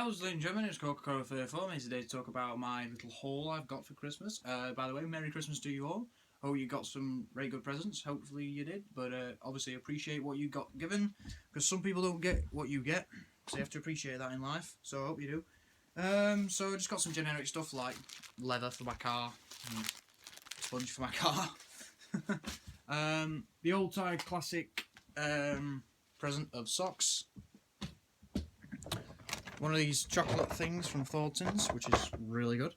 How's the enjoyment? It's Coca-Cola 34. I'm here today to talk about my little haul I've got for Christmas. By the way, Merry Christmas to you all. Hope you got some very good presents. Hopefully you did, but obviously appreciate what you got given, because some people don't get what you get, so you have to appreciate that in life. So I hope you do. So I just got some generic stuff like leather for my car, and sponge for my car. The old-time classic present of socks. One of these chocolate things from Thorntons, which is really good.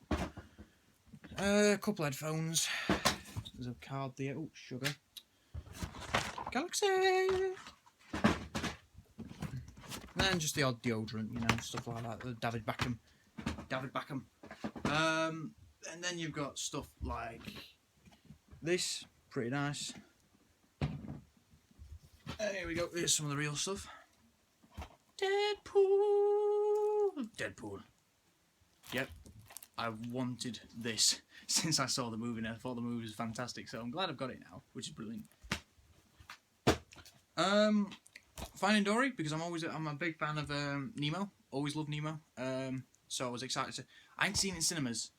A couple headphones. There's a card there. Oh, sugar. Galaxy! And then just the odd deodorant, you know, stuff like that. The David Beckham. And then you've got stuff like this. Pretty nice. Here we go. Here's some of the real stuff. Deadpool. Yep, I wanted this since I saw the movie and I thought the movie was fantastic, so I'm glad I've got it now, which is brilliant. Finding Dory, because I'm a big fan of Nemo. Always loved Nemo. So I was excited to. I ain't seen it in cinemas,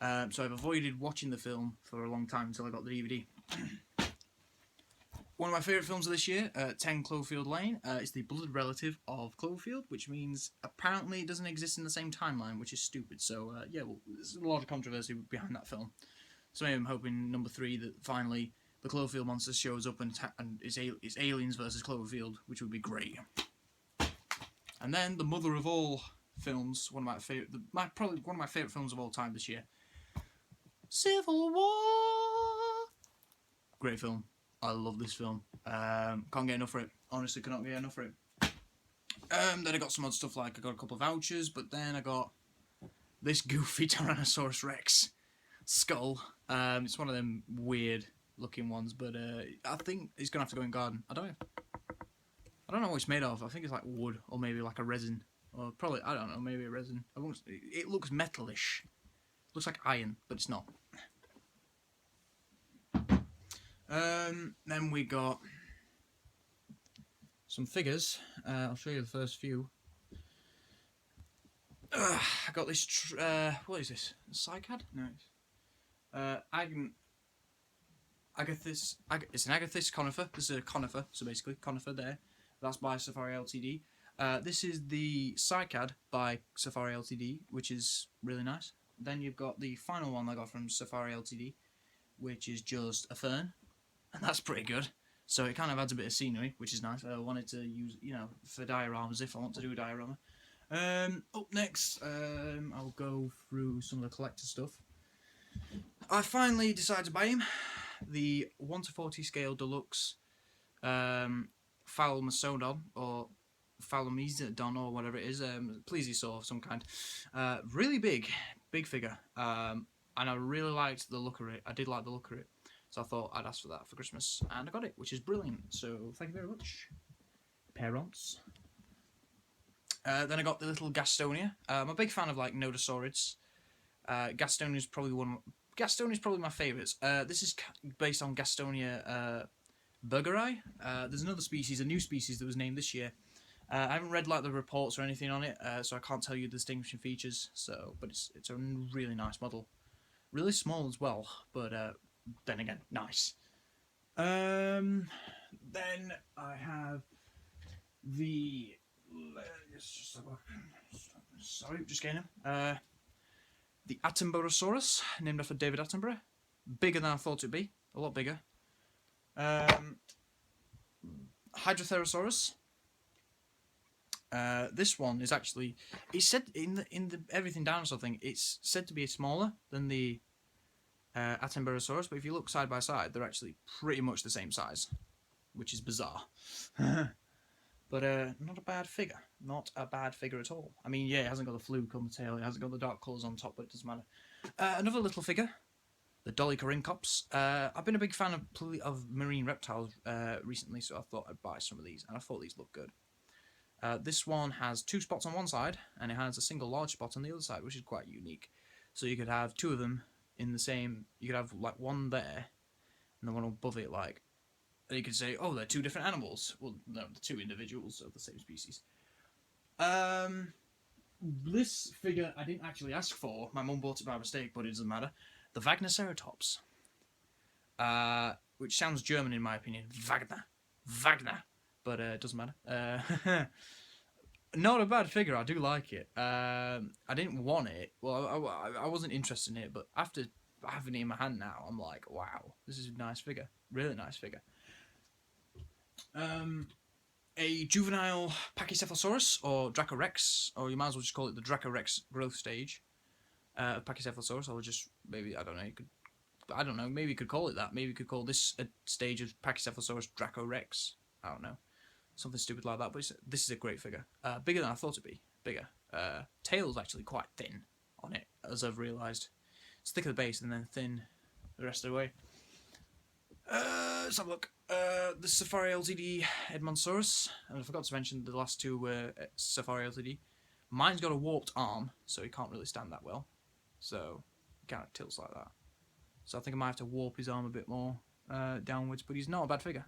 so I've avoided watching the film for a long time until I got the DVD. One of my favourite films of this year, 10 Cloverfield Lane. It's the blood relative of Cloverfield, which means apparently it doesn't exist in the same timeline, which is stupid. So, yeah, well, there's a lot of controversy behind that film. So I'm hoping number 3 that finally the Cloverfield monster shows up and it's aliens versus Cloverfield, which would be great. And then the mother of all films, one of my favourite films of all time this year, Civil War. Great film. I love this film. Can't get enough for it. Honestly, cannot get enough for it. Then I got some other stuff, like I got a couple of vouchers, but then I got this goofy Tyrannosaurus Rex skull. It's one of them weird looking ones, but I think it's gonna have to go in garden. I don't know what it's made of. I think it's like wood or maybe like a resin, or probably I don't know, maybe a resin. It looks metalish. Looks like iron, but it's not. Then we got some figures. I'll show you the first few. I got this. What is this? Cycad? No. It's an Agathis conifer. This is a conifer, so basically conifer there. That's by Safari Ltd. This is the Cycad by Safari Ltd, which is really nice. Then you've got the final one I got from Safari Ltd, which is just a fern. And that's pretty good. So it kind of adds a bit of scenery, which is nice. I wanted to use, for dioramas if I want to do a diorama. Up next, I'll go through some of the collector stuff. I finally decided to buy him. The 1:40 scale deluxe Phalomesodon, or Phalomesodon, or whatever it is. Plesiosaur of some kind. Really big figure. And I really liked the look of it. I did like the look of it. So I thought I'd ask for that for Christmas, and I got it, which is brilliant. So thank you very much, parents. Then I got the little Gastonia. I'm a big fan of like Nodosaurids. Gastonia is probably my favourites. This is based on Gastonia burgeri. There's another species, a new species that was named this year. I haven't read like the reports or anything on it, so I can't tell you the distinguishing features. But it's a really nice model, really small as well, but. Then again, nice. Then I have the. Sorry, just getting him. The Attenborosaurus, named after David Attenborough. Bigger than I thought it'd be. A lot bigger. Hydrotherosaurus. This one is actually. It's said in the Everything Dinosaur thing. It's said to be smaller than the. Attenborosaurus, but if you look side by side, they're actually pretty much the same size, which is bizarre. But not a bad figure. Not a bad figure at all. I mean, yeah, it hasn't got the fluke on the tail, it hasn't got the dark colours on top, but it doesn't matter. Another little figure, the Dolichorhynchops. I've been a big fan of marine reptiles recently, so I thought I'd buy some of these, and I thought these looked good. This one has 2 spots on one side, and it has a single large spot on the other side, which is quite unique. So you could have 2 of them in the same, you could have like one there and the one above it, like, and you could say, oh, they're 2 different animals. Well, no, they're 2 individuals of the same species. This figure I didn't actually ask for. My mum bought it by mistake, but it doesn't matter. The Wagnoceratops. Which sounds German in my opinion. Wagner. But it doesn't matter. Not a bad figure. I do like it. I didn't want it. Well, I wasn't interested in it, but after having it in my hand now, I'm like, wow, this is a nice figure. Really nice figure. A juvenile Pachycephalosaurus, or Dracorex, or you might as well just call it the Dracorex growth stage of Pachycephalosaurus, or just maybe, I don't know, maybe you could call it that. Maybe you could call this a stage of Pachycephalosaurus Dracorex. I don't know. Something stupid like that, but this is a great figure. Bigger than I thought it'd be. Bigger. Tail's actually quite thin on it, as I've realised. It's thick at the base and then thin the rest of the way. Let's have a look. The Safari Ltd Edmontosaurus, and I forgot to mention the last two were Safari Ltd. Mine's got a warped arm, so he can't really stand that well. So he kind of tilts like that. So I think I might have to warp his arm a bit more downwards, but he's not a bad figure.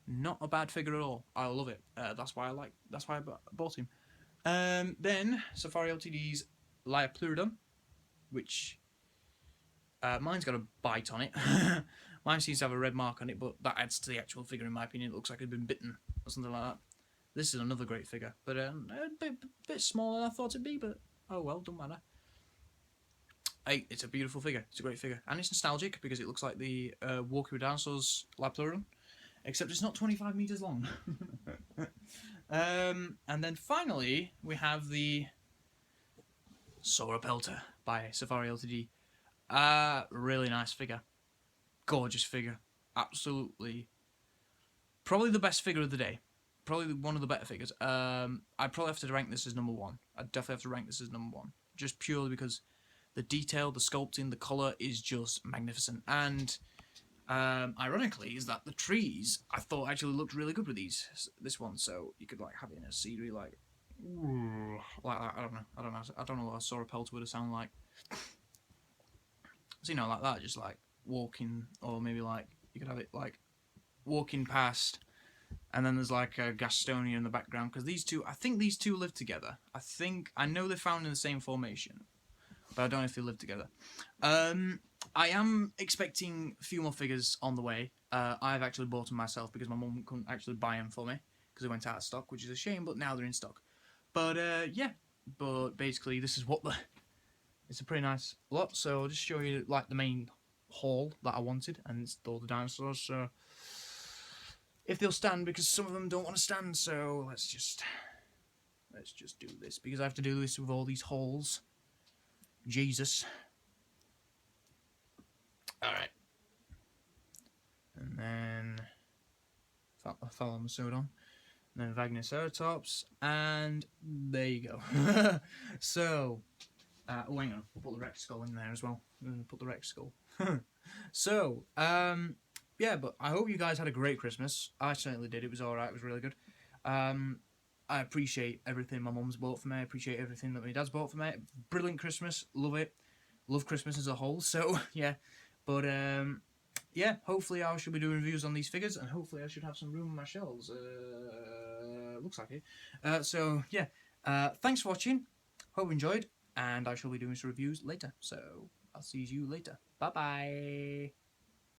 Not a bad figure at all. I love it. That's why I bought him. Then Safari Ltd's Liapleurodon, which mine's got a bite on it. Mine seems to have a red mark on it, but that adds to the actual figure in my opinion. It looks like it's been bitten or something like that. This is another great figure, but a bit smaller than I thought it'd be, but oh well, don't matter. Hey, it's a beautiful figure. It's a great figure. And it's nostalgic because it looks like the Walking with Dinosaurs Liapleurodon, except it's not 25 meters long. And then finally, we have the Sauropelta by Safari Ltd. Really nice figure. Gorgeous figure. Absolutely. Probably the best figure of the day. Probably one of the better figures. I'd probably have to rank this as number one. I'd definitely have to rank this as number one. Just purely because the detail, the sculpting, the colour is just magnificent. And ironically, is that the trees I thought actually looked really good with this one. So you could like have it in a scenery like that. I don't know what a Sauropelta would have sounded like. So like that, just like walking, or maybe like you could have it like walking past, and then there's like a Gastonia in the background, because I think these two live together. I know they're found in the same formation, but I don't know if they live together. I am expecting a few more figures on the way. I've actually bought them myself because my mum couldn't actually buy them for me because they went out of stock, which is a shame, but now they're in stock. But yeah, but basically this is what it's a pretty nice lot, so I'll just show you like the main haul that I wanted, and it's all the dinosaurs. So if they'll stand, because some of them don't want to stand, so let's just do this, because I have to do this with all these hauls. Jesus. Alright. And then Thalamusodon. And then Wagnoceratops. And there you go. So, oh, hang on. We'll put the Rex skull in there as well. Put the Rex skull. So, yeah, but I hope you guys had a great Christmas. I certainly did. It was alright. It was really good. I appreciate everything my mum's bought for me. I appreciate everything that my dad's bought for me. Brilliant Christmas. Love it. Love Christmas as a whole. So, yeah. But, yeah, hopefully I should be doing reviews on these figures, and hopefully I should have some room on my shelves. Looks like it. So, yeah. Thanks for watching. Hope you enjoyed, and I shall be doing some reviews later. So, I'll see you later. Bye-bye.